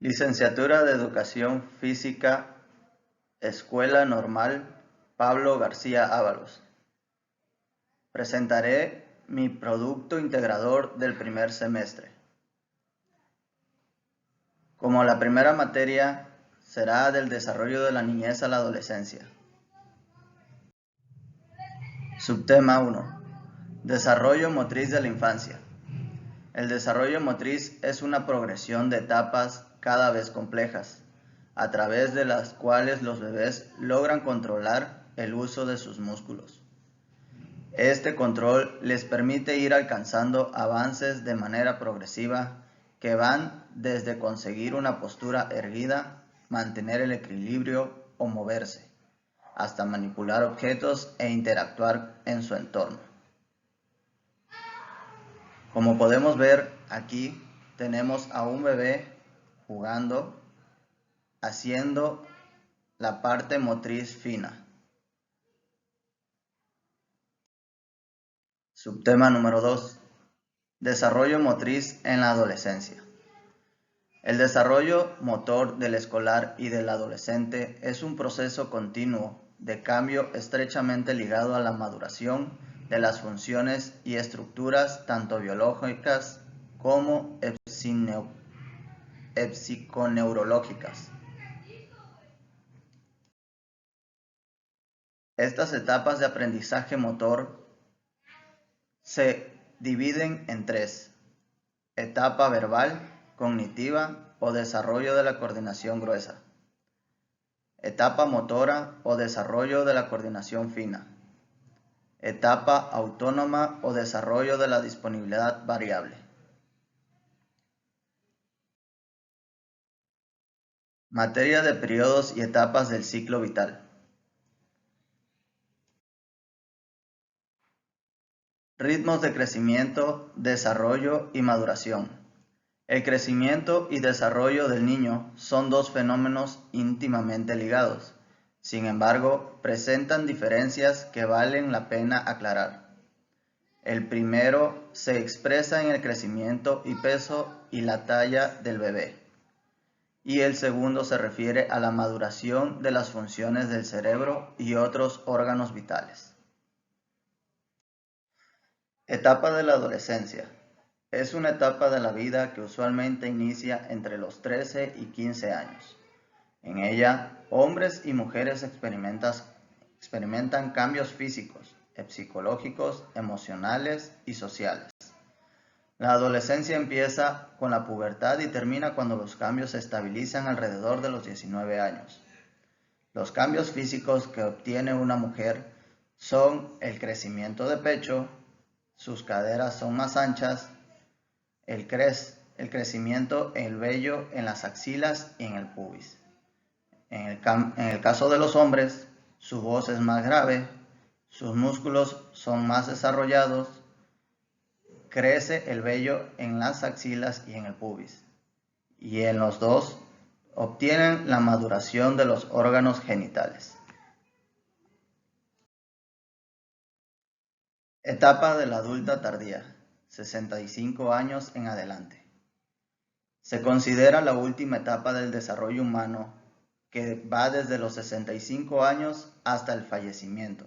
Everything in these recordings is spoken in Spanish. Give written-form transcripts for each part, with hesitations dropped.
Licenciatura de Educación Física, Escuela Normal Pablo García Ábalos. Presentaré mi producto integrador del primer semestre. Como la primera materia será del desarrollo de la niñez a la adolescencia. Subtema 1. Desarrollo motriz de la infancia. El desarrollo motriz es una progresión de etapas cada vez complejas, a través de las cuales los bebés logran controlar el uso de sus músculos. Este control les permite ir alcanzando avances de manera progresiva que van desde conseguir una postura erguida, mantener el equilibrio o moverse, hasta manipular objetos e interactuar en su entorno. Como podemos ver aquí, tenemos a un bebé jugando, haciendo la parte motriz fina. Subtema número 2. Desarrollo motriz en la adolescencia. El desarrollo motor del escolar y del adolescente es un proceso continuo de cambio estrechamente ligado a la maduración de las funciones y estructuras tanto biológicas como psiconeurológicas. Estas etapas de aprendizaje motor se dividen en tres: etapa verbal, cognitiva o desarrollo de la coordinación gruesa, etapa motora o desarrollo de la coordinación fina, etapa autónoma o desarrollo de la disponibilidad variable. Materia de periodos y etapas del ciclo vital. Ritmos de crecimiento, desarrollo y maduración. El crecimiento y desarrollo del niño son dos fenómenos íntimamente ligados. Sin embargo, presentan diferencias que valen la pena aclarar. El primero se expresa en el crecimiento y peso y la talla del bebé, y el segundo se refiere a la maduración de las funciones del cerebro y otros órganos vitales. Etapa de la adolescencia. Es una etapa de la vida que usualmente inicia entre los 13 y 15 años. En ella, hombres y mujeres experimentan cambios físicos, psicológicos, emocionales y sociales. La adolescencia empieza con la pubertad y termina cuando los cambios se estabilizan alrededor de los 19 años. Los cambios físicos que obtiene una mujer son el crecimiento de pecho, sus caderas son más anchas, el crecimiento en el vello en las axilas y en el pubis. En el caso de los hombres, su voz es más grave, sus músculos son más desarrollados, crece el vello en las axilas y en el pubis, y en los dos obtienen la maduración de los órganos genitales. Etapa de la adulta tardía, 65 años en adelante. Se considera la última etapa del desarrollo humano que va desde los 65 años hasta el fallecimiento.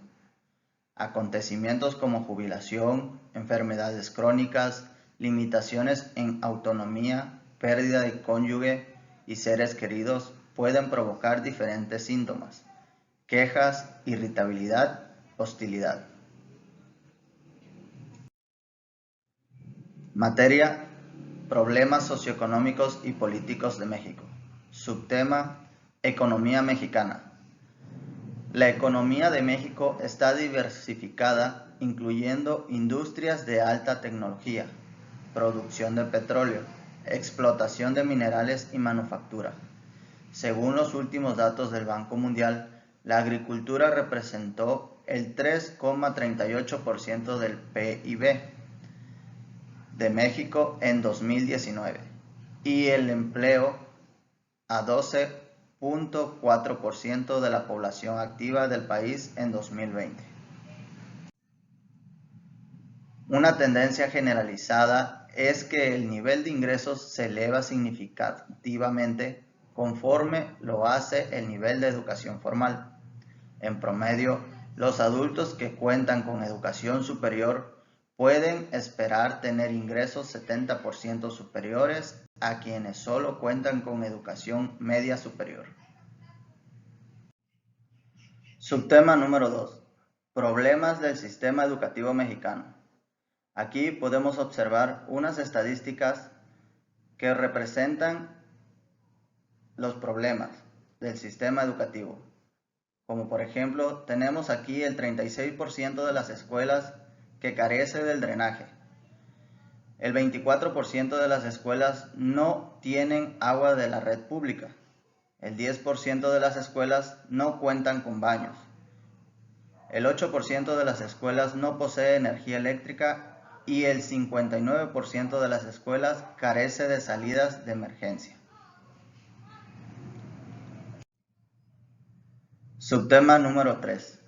Acontecimientos como jubilación, enfermedades crónicas, limitaciones en autonomía, pérdida de cónyuge y seres queridos pueden provocar diferentes síntomas: quejas, irritabilidad, hostilidad. Materia: problemas socioeconómicos y políticos de México. Subtema: economía mexicana. La economía de México está diversificada, incluyendo industrias de alta tecnología, producción de petróleo, explotación de minerales y manufactura. Según los últimos datos del Banco Mundial, la agricultura representó el 3,38% del PIB de México en 2019 y el empleo a 12,4% de la población activa del país en 2020. Una tendencia generalizada es que el nivel de ingresos se eleva significativamente conforme lo hace el nivel de educación formal. En promedio, los adultos que cuentan con educación superior pueden esperar tener ingresos 70% superiores a quienes solo cuentan con educación media superior. Subtema número 2. Problemas del sistema educativo mexicano. Aquí podemos observar unas estadísticas que representan los problemas del sistema educativo. Como por ejemplo, tenemos aquí el 36% de las escuelas que carece del drenaje. El 24% de las escuelas no tienen agua de la red pública. El 10% de las escuelas no cuentan con baños. El 8% de las escuelas no posee energía eléctrica y el 59% de las escuelas carece de salidas de emergencia. Subtema número 3.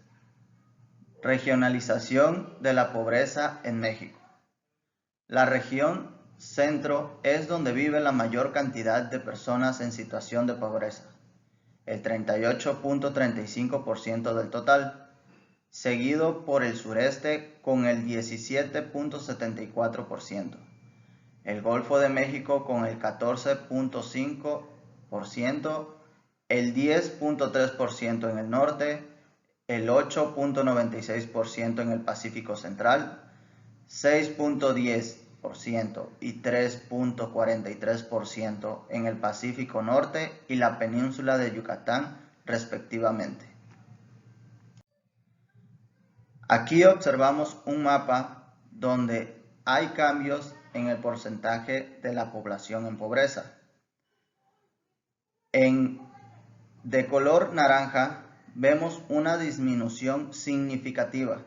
Regionalización de la pobreza en México. La región centro es donde vive la mayor cantidad de personas en situación de pobreza, el 38.35% del total, seguido por el sureste con el 17.74%, el Golfo de México con el 14.5%, el 10.3% en el norte, el 8.96% en el Pacífico Central, 6.10% y 3.43% en el Pacífico Norte y la península de Yucatán, respectivamente. Aquí observamos un mapa donde hay cambios en el porcentaje de la población en pobreza. De color naranja vemos una disminución significativa.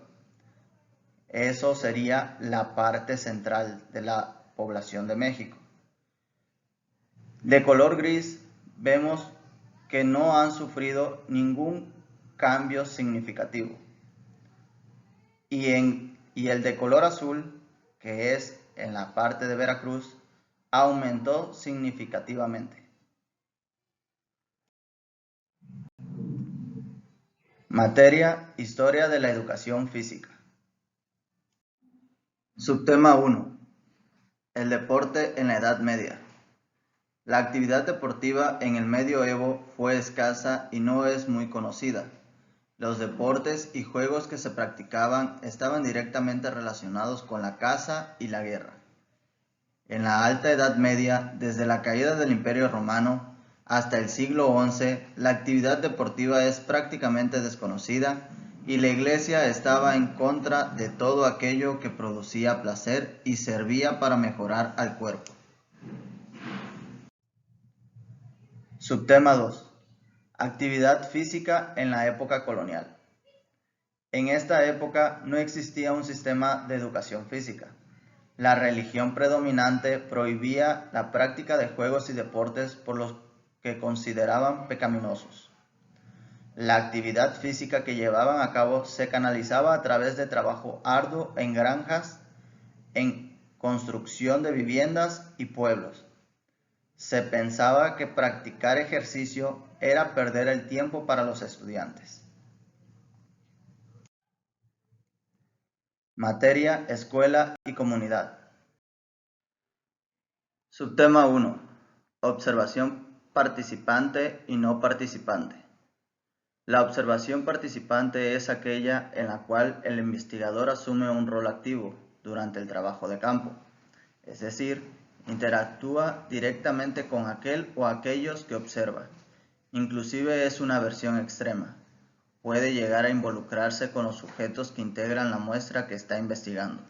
Eso sería la parte central de la población de México. De color gris vemos que no han sufrido ningún cambio significativo. Y el de color azul, que es en la parte de Veracruz, aumentó significativamente. Materia: Historia de la educación física. Subtema 1. El deporte en la Edad Media. La actividad deportiva en el medioevo fue escasa y no es muy conocida. Los deportes y juegos que se practicaban estaban directamente relacionados con la caza y la guerra. En la Alta Edad Media, desde la caída del Imperio Romano hasta el siglo XI, la actividad deportiva es prácticamente desconocida y la Iglesia estaba en contra de todo aquello que producía placer y servía para mejorar al cuerpo. Subtema 2. Actividad física en la época colonial. En esta época no existía un sistema de educación física. La religión predominante prohibía la práctica de juegos y deportes por los que consideraban pecaminosos. La actividad física que llevaban a cabo se canalizaba a través de trabajo arduo en granjas, en construcción de viviendas y pueblos. Se pensaba que practicar ejercicio era perder el tiempo para los estudiantes. Materia: Escuela y comunidad. Subtema 1. Observación participante y no participante. La observación participante es aquella en la cual el investigador asume un rol activo durante el trabajo de campo, es decir, interactúa directamente con aquel o aquellos que observa. Inclusive es una versión extrema. Puede llegar a involucrarse con los sujetos que integran la muestra que está investigando.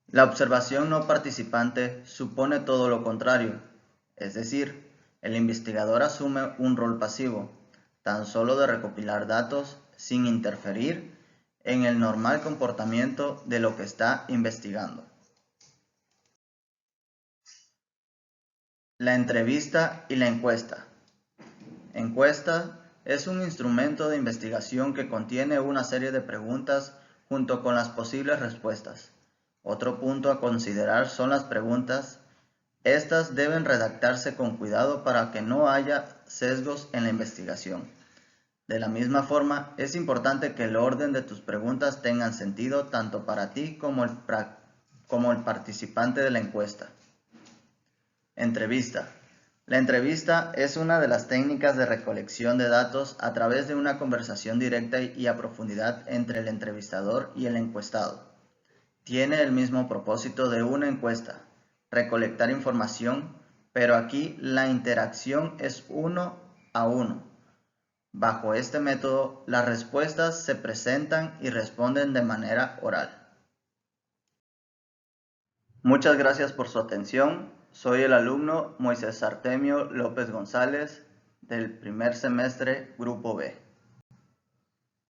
La observación no participante supone todo lo contrario, es decir, el investigador asume un rol pasivo, tan solo de recopilar datos sin interferir en el normal comportamiento de lo que está investigando. La entrevista y la encuesta. Encuesta es un instrumento de investigación que contiene una serie de preguntas junto con las posibles respuestas. Otro punto a considerar son las preguntas. Estas deben redactarse con cuidado para que no haya sesgos en la investigación. De la misma forma, es importante que el orden de tus preguntas tengan sentido tanto para ti como el participante de la encuesta. Entrevista. La entrevista es una de las técnicas de recolección de datos a través de una conversación directa y a profundidad entre el entrevistador y el encuestado. Tiene el mismo propósito de una encuesta, recolectar información, pero aquí la interacción es uno a uno. Bajo este método, las respuestas se presentan y responden de manera oral. Muchas gracias por su atención. Soy el alumno Moisés Artemio López González del primer semestre Grupo B.